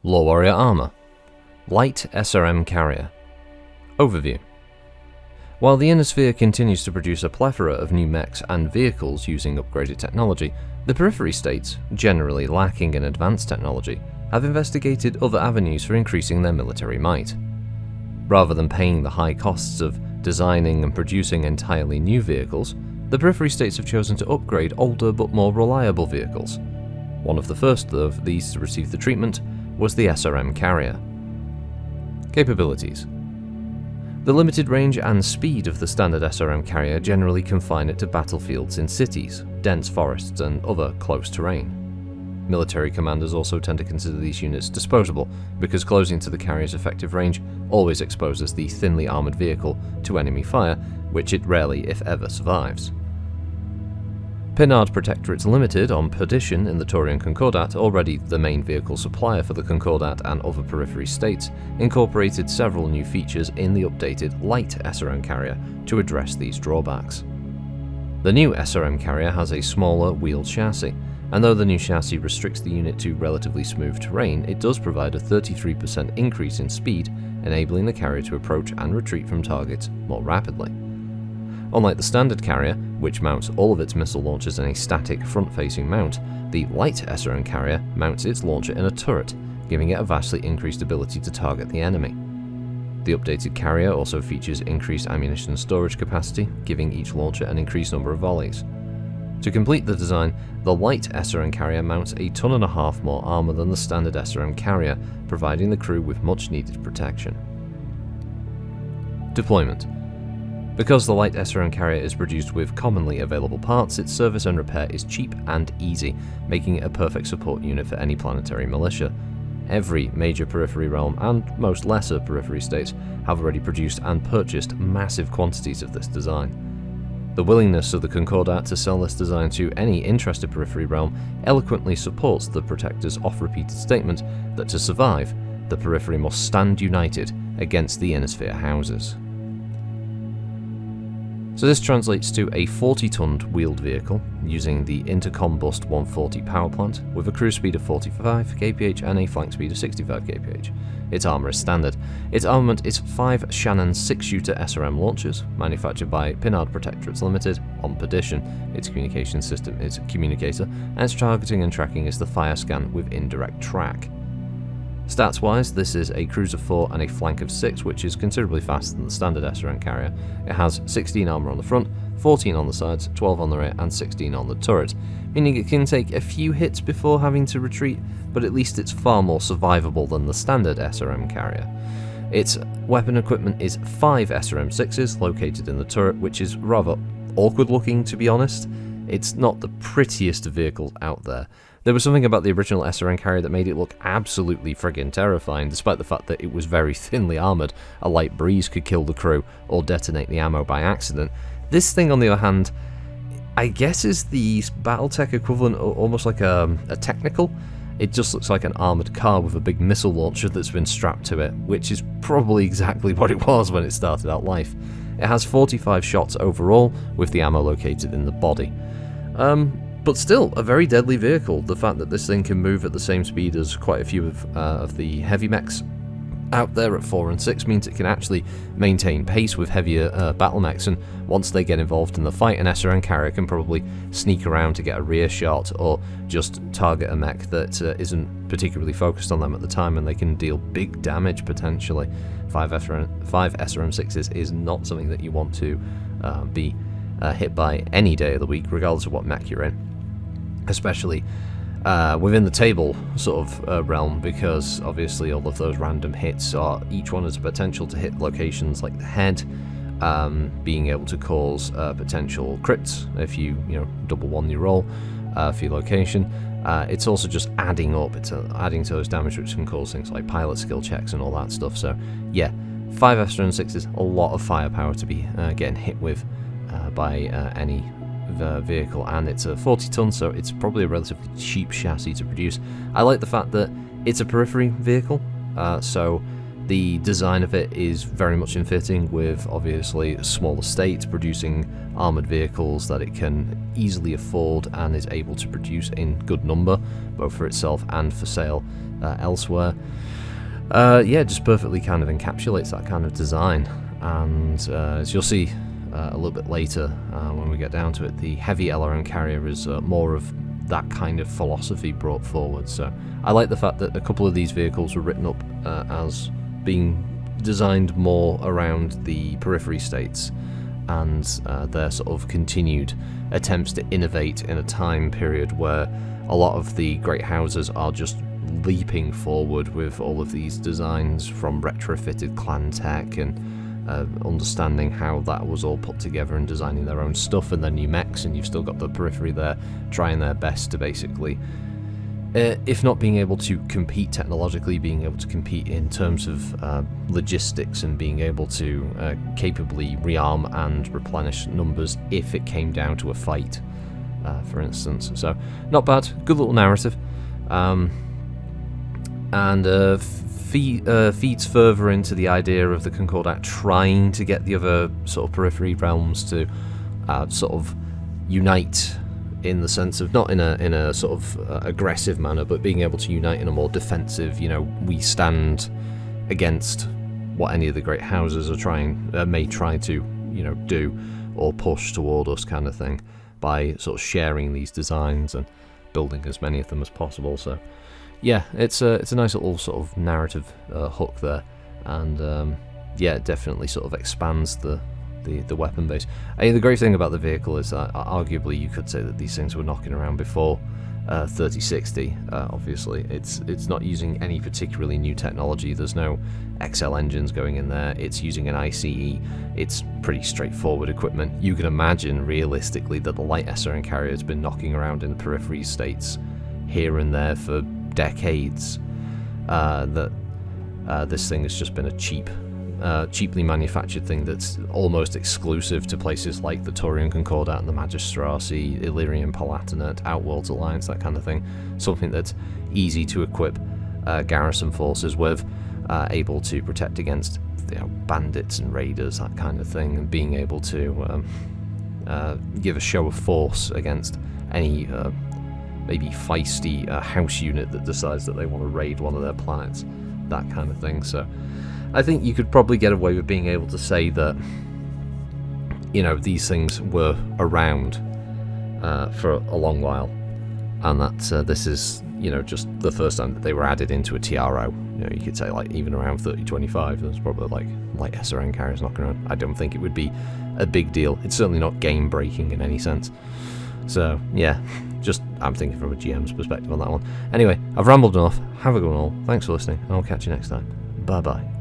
LoreWarrior Armour, Light SRM Carrier. Overview. While the Innosphere continues to produce a plethora of new mechs and vehicles using upgraded technology, the Periphery states, generally lacking in advanced technology, have investigated other avenues for increasing their military might. Rather than paying the high costs of designing and producing entirely new vehicles, the Periphery states have chosen to upgrade older but more reliable vehicles. One of the first of these to receive the treatment was the SRM Carrier. Capabilities. The limited range and speed of the standard SRM Carrier generally confine it to battlefields in cities, dense forests, and other close terrain. Military commanders also tend to consider these units disposable, because closing to the carrier's effective range always exposes the thinly armoured vehicle to enemy fire, which it rarely, if ever, survives. Pinard Protectorates Limited on Perdition in the Taurian Concordat, already the main vehicle supplier for the Concordat and other Periphery states, incorporated several new features in the updated Light SRM Carrier to address these drawbacks. The new SRM Carrier has a smaller wheeled chassis, and though the new chassis restricts the unit to relatively smooth terrain, it does provide a 33% increase in speed, enabling the carrier to approach and retreat from targets more rapidly. Unlike the standard carrier, which mounts all of its missile launchers in a static front-facing mount, the Light SRM Carrier mounts its launcher in a turret, giving it a vastly increased ability to target the enemy. The updated carrier also features increased ammunition storage capacity, giving each launcher an increased number of volleys. To complete the design, the Light SRM Carrier mounts a 1.5 tons more armour than the standard SRM Carrier, providing the crew with much needed protection. Deployment. Because the Light SRM Carrier is produced with commonly available parts, its service and repair is cheap and easy, making it a perfect support unit for any planetary militia. Every major Periphery realm and most lesser Periphery states have already produced and purchased massive quantities of this design. The willingness of the Concordat to sell this design to any interested Periphery realm eloquently supports the Protector's oft-repeated statement that to survive, the Periphery must stand united against the Innosphere houses. So this translates to a 40-ton wheeled vehicle using the Intercombust 140 power plant with a cruise speed of 45 kph and a flank speed of 65 kph. Its armour is standard. Its armament is 5 Shannon 6-shooter SRM launchers, manufactured by Pinard Protectorates Limited on Perdition. Its communication system is Communicator, and its targeting and tracking is the Fire Scan with Indirect Track. Stats-wise, this is a cruise of 4 and a flank of 6, which is considerably faster than the standard SRM Carrier. It has 16 armour on the front, 14 on the sides, 12 on the rear, and 16 on the turret, meaning it can take a few hits before having to retreat, but at least it's far more survivable than the standard SRM Carrier. Its weapon equipment is 5 SRM-6s located in the turret, which is rather awkward looking, to be honest. It's not the prettiest of vehicles out there. There was something about the original SRM Carrier that made it look absolutely friggin' terrifying, despite the fact that it was very thinly armoured. A light breeze could kill the crew or detonate the ammo by accident. This thing, on the other hand, I guess is the Battletech equivalent, almost like a technical. It just looks like an armoured car with a big missile launcher that's been strapped to it, which is probably exactly what it was when it started out life. It has 45 shots overall, with the ammo located in the body. But still, a very deadly vehicle. The fact that this thing can move at the same speed as quite a few of the heavy mechs out there at 4 and 6 means it can actually maintain pace with heavier battle mechs, and once they get involved in the fight, an SRM Carrier can probably sneak around to get a rear shot or just target a mech that isn't particularly focused on them at the time, and they can deal big damage potentially. 5 SRM-6s is not something that you want to be hit by any day of the week, regardless of what mech you're in. Especially within the table sort of realm, because obviously all of those random hits each one has a potential to hit locations like the head, being able to cause potential crits if you double one your roll for your location. It's also just adding up. It's adding to those damage, which can cause things like pilot skill checks and all that stuff. So yeah, 5 SRM-6s, a lot of firepower to be getting hit with by any vehicle, and it's a 40-ton, so it's probably a relatively cheap chassis to produce. I like the fact that it's a Periphery vehicle, so The design of it is very much in fitting with, obviously, a smaller state producing armoured vehicles that it can easily afford and is able to produce in good number, both for itself and for sale elsewhere. Yeah, just perfectly kind of encapsulates that kind of design. And as you'll see a little bit later when we get down to it, the heavy LRM carrier is more of that kind of philosophy brought forward. So I like the fact that a couple of these vehicles were written up as being designed more around the Periphery states and their sort of continued attempts to innovate in a time period where a lot of the great houses are just leaping forward with all of these designs from retrofitted clan tech and understanding how that was all put together and designing their own stuff, and then new mechs, and you've still got the Periphery there trying their best to basically, if not being able to compete technologically, being able to compete in terms of logistics and being able to capably rearm and replenish numbers if it came down to a fight, for instance. So not bad, good little narrative, and feeds further into the idea of the Concordat trying to get the other sort of Periphery realms to sort of unite, in the sense of not in a sort of aggressive manner, but being able to unite in a more defensive, we stand against what any of the great houses are may try to do or push toward us, kind of thing, by sort of sharing these designs and building as many of them as possible. So yeah, it's a nice little sort of narrative hook there, and yeah, it definitely sort of expands the weapon base. The great thing about the vehicle is that arguably you could say that these things were knocking around before 3060. Obviously, it's not using any particularly new technology. There's no XL engines going in there. It's using an ICE. It's pretty straightforward equipment. You can imagine realistically that the Light SRM carrier has been knocking around in the Periphery states here and there for decades. That this thing has just been a cheaply manufactured thing that's almost exclusive to places like the Taurian Concordat and the Magistracy, Illyrian Palatinate, Outworlds Alliance, that kind of thing. Something that's easy to equip garrison forces with, able to protect against bandits and raiders, that kind of thing, and being able to give a show of force against any maybe feisty house unit that decides that they want to raid one of their planets, that kind of thing. So I think you could probably get away with being able to say that these things were around for a long while, and that this is just the first time that they were added into a TRO. You could say like even around 3025 there's probably like Light SRM carriers knocking around. I don't think it would be a big deal. It's certainly not game breaking in any sense. So yeah, just I'm thinking from a GM's perspective on that one. Anyway, I've rambled enough. Have a good one all. Thanks for listening, and I'll catch you next time. Bye bye.